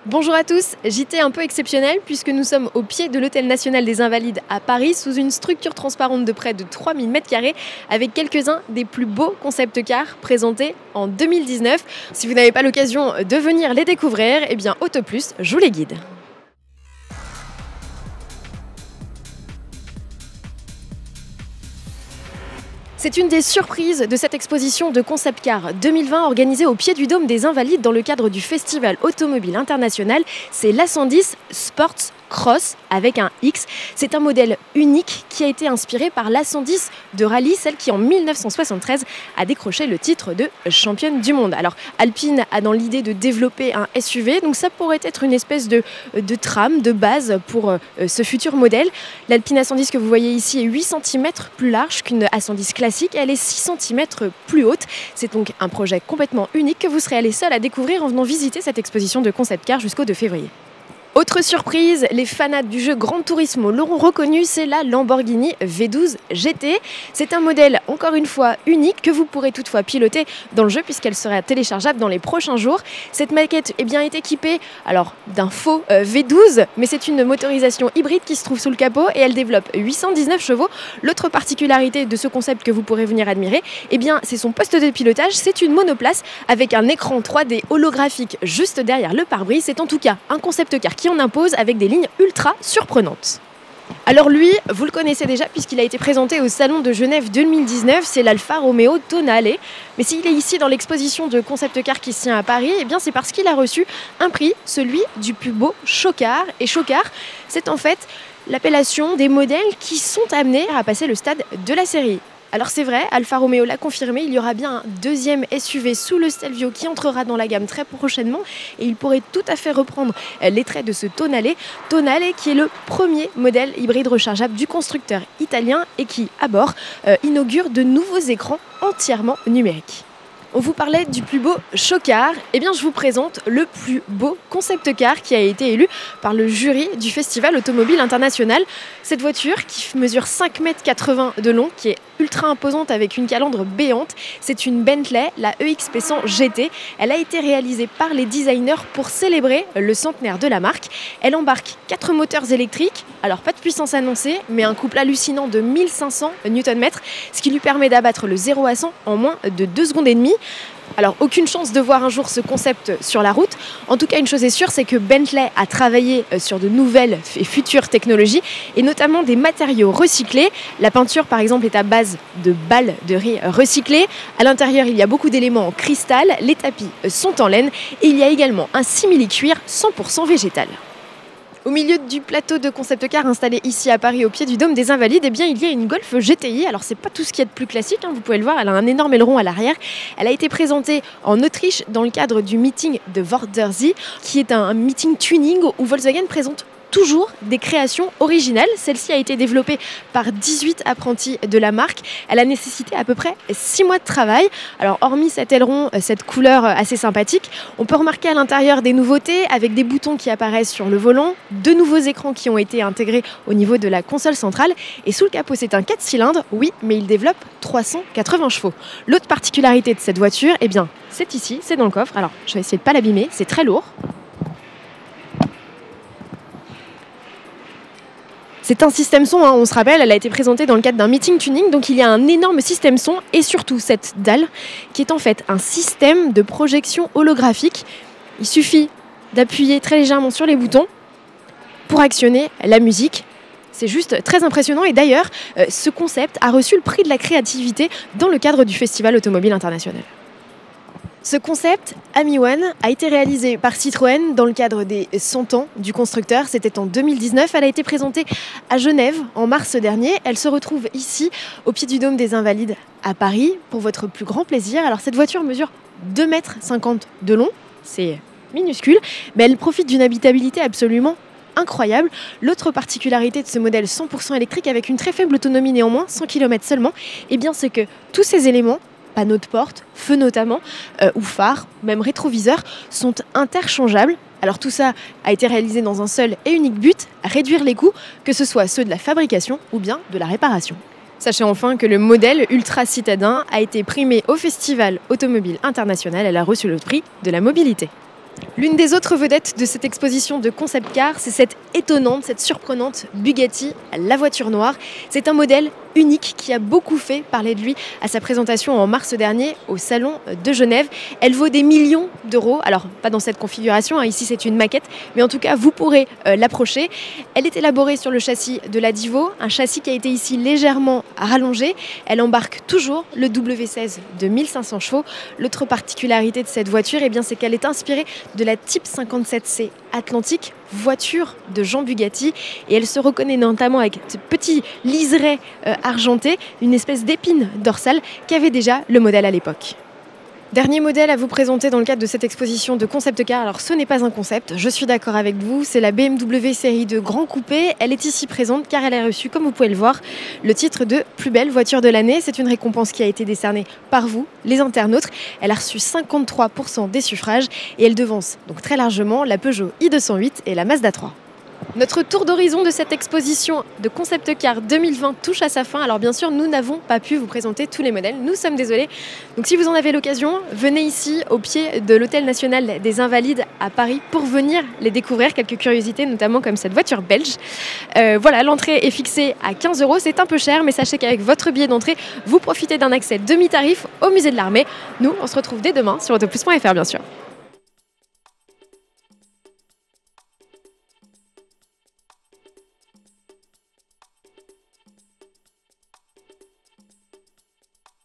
Bonjour à tous, JT un peu exceptionnel puisque nous sommes au pied de l'Hôtel National des Invalides à Paris sous une structure transparente de près de 3000 m² avec quelques-uns des plus beaux concept cars présentés en 2019. Si vous n'avez pas l'occasion de venir les découvrir, eh bien Autoplus, je vous les guide. C'est une des surprises de cette exposition de Concept Car 2020 organisée au pied du Dôme des Invalides dans le cadre du Festival Automobile International. C'est l'A110 Sports Cross avec un X. C'est un modèle unique qui a été inspiré par l'A110 de rallye, celle qui en 1973 a décroché le titre de championne du monde. Alors Alpine a dans l'idée de développer un SUV, donc ça pourrait être une espèce de trame, de base pour ce futur modèle. L'Alpine A110 que vous voyez ici est 8 cm plus large qu'une A110 classique, elle est 6 cm plus haute. C'est donc un projet complètement unique que vous serez les seuls à découvrir en venant visiter cette exposition de Concept Car jusqu'au 2 février. Autre surprise, les fanats du jeu Gran Turismo l'auront reconnu, c'est la Lamborghini V12 GT. C'est un modèle, encore une fois, unique que vous pourrez toutefois piloter dans le jeu puisqu'elle sera téléchargeable dans les prochains jours. Cette maquette est équipée d'un faux V12, mais c'est une motorisation hybride qui se trouve sous le capot et elle développe 819 chevaux. L'autre particularité de ce concept que vous pourrez venir admirer, c'est son poste de pilotage. C'est une monoplace avec un écran 3D holographique juste derrière le pare-brise. C'est en tout cas un concept car qui en impose avec des lignes ultra surprenantes. Alors lui, vous le connaissez déjà puisqu'il a été présenté au Salon de Genève 2019, c'est l'Alfa Romeo Tonale. Mais s'il est ici dans l'exposition de Concept Car qui se tient à Paris, c'est parce qu'il a reçu un prix, celui du plus beau Show-Car. Et Show-Car, c'est en fait l'appellation des modèles qui sont amenés à passer le stade de la série. Alors c'est vrai, Alfa Romeo l'a confirmé, il y aura bien un deuxième SUV sous le Stelvio qui entrera dans la gamme très prochainement et il pourrait tout à fait reprendre les traits de ce Tonale. Tonale qui est le premier modèle hybride rechargeable du constructeur italien et qui, à bord, inaugure de nouveaux écrans entièrement numériques. On vous parlait du plus beau Show-Car, je vous présente le plus beau concept car qui a été élu par le jury du Festival Automobile International. Cette voiture qui mesure 5,80 m de long, qui est ultra imposante avec une calandre béante, c'est une Bentley, la EXP 100 GT. Elle a été réalisée par les designers pour célébrer le centenaire de la marque. Elle embarque 4 moteurs électriques, alors pas de puissance annoncée, mais un couple hallucinant de 1500 Nm, ce qui lui permet d'abattre le 0 à 100 en moins de 2 secondes et demie. Alors aucune chance de voir un jour ce concept sur la route. En tout cas, une chose est sûre, c'est que Bentley a travaillé sur de nouvelles et futures technologies et notamment des matériaux recyclés. La peinture par exemple est à base de balles de riz recyclées. À l'intérieur, il y a beaucoup d'éléments en cristal, les tapis sont en laine et il y a également un simili-cuir 100% végétal. Au milieu du plateau de Concept Car installé ici à Paris au pied du Dôme des Invalides, il y a une Golf GTI. Alors c'est pas tout ce qu'il y a de plus classique, vous pouvez le voir, elle a un énorme aileron à l'arrière. Elle a été présentée en Autriche dans le cadre du meeting de Wörthersee, qui est un meeting tuning où Volkswagen présente toujours des créations originales. Celle-ci a été développée par 18 apprentis de la marque. Elle a nécessité à peu près 6 mois de travail. Alors hormis cet aileron, cette couleur assez sympathique, on peut remarquer à l'intérieur des nouveautés avec des boutons qui apparaissent sur le volant, de nouveaux écrans qui ont été intégrés au niveau de la console centrale et sous le capot c'est un 4 cylindres, oui, mais il développe 380 chevaux. L'autre particularité de cette voiture, c'est ici, c'est dans le coffre. Alors je vais essayer de ne pas l'abîmer, c'est très lourd. C'est un système son, on se rappelle, elle a été présentée dans le cadre d'un meeting tuning, donc il y a un énorme système son et surtout cette dalle qui est en fait un système de projection holographique. Il suffit d'appuyer très légèrement sur les boutons pour actionner la musique. C'est juste très impressionnant et d'ailleurs, ce concept a reçu le prix de la créativité dans le cadre du Festival Automobile International. Ce concept, Ami One, a été réalisé par Citroën dans le cadre des 100 ans du constructeur. C'était en 2019. Elle a été présentée à Genève en mars dernier. Elle se retrouve ici, au pied du Dôme des Invalides à Paris, pour votre plus grand plaisir. Alors cette voiture mesure 2,50 m de long. C'est minuscule, mais elle profite d'une habitabilité absolument incroyable. L'autre particularité de ce modèle 100% électrique, avec une très faible autonomie néanmoins, 100 km seulement, c'est que tous ces éléments, panneaux de porte, feux notamment, ou phares, même rétroviseurs, sont interchangeables. Alors tout ça a été réalisé dans un seul et unique but, réduire les coûts, que ce soit ceux de la fabrication ou bien de la réparation. Sachez enfin que le modèle ultra citadin a été primé au Festival Automobile International. Elle a reçu le prix de la mobilité. L'une des autres vedettes de cette exposition de concept car, c'est cette étonnante, cette surprenante Bugatti, la voiture noire. C'est un modèle unique qui a beaucoup fait parler de lui à sa présentation en mars dernier au Salon de Genève. Elle vaut des millions d'euros, alors pas dans cette configuration, hein, ici c'est une maquette, mais en tout cas vous pourrez l'approcher. Elle est élaborée sur le châssis de la Divo, un châssis qui a été ici légèrement rallongé. Elle embarque toujours le W16 de 1500 chevaux. L'autre particularité de cette voiture, eh bien, c'est qu'elle est inspirée de la Type 57C Atlantique, voiture de Jean Bugatti, et elle se reconnaît notamment avec ce petit liseré argenté, une espèce d'épine dorsale qu'avait déjà le modèle à l'époque. Dernier modèle à vous présenter dans le cadre de cette exposition de concept car. Alors ce n'est pas un concept, je suis d'accord avec vous, c'est la BMW série 2 Grand Coupé. Elle est ici présente car elle a reçu, comme vous pouvez le voir, le titre de plus belle voiture de l'année. C'est une récompense qui a été décernée par vous, les internautes. Elle a reçu 53% des suffrages et elle devance donc très largement la Peugeot i208 et la Mazda 3. Notre tour d'horizon de cette exposition de concept car 2020 touche à sa fin. Alors bien sûr, nous n'avons pas pu vous présenter tous les modèles, nous sommes désolés. Donc si vous en avez l'occasion, venez ici au pied de l'Hôtel National des Invalides à Paris pour venir les découvrir, quelques curiosités, notamment comme cette voiture belge. Voilà, l'entrée est fixée à 15 €, c'est un peu cher, mais sachez qu'avec votre billet d'entrée, vous profitez d'un accès demi-tarif au musée de l'Armée. Nous, on se retrouve dès demain sur autoplus.fr bien sûr.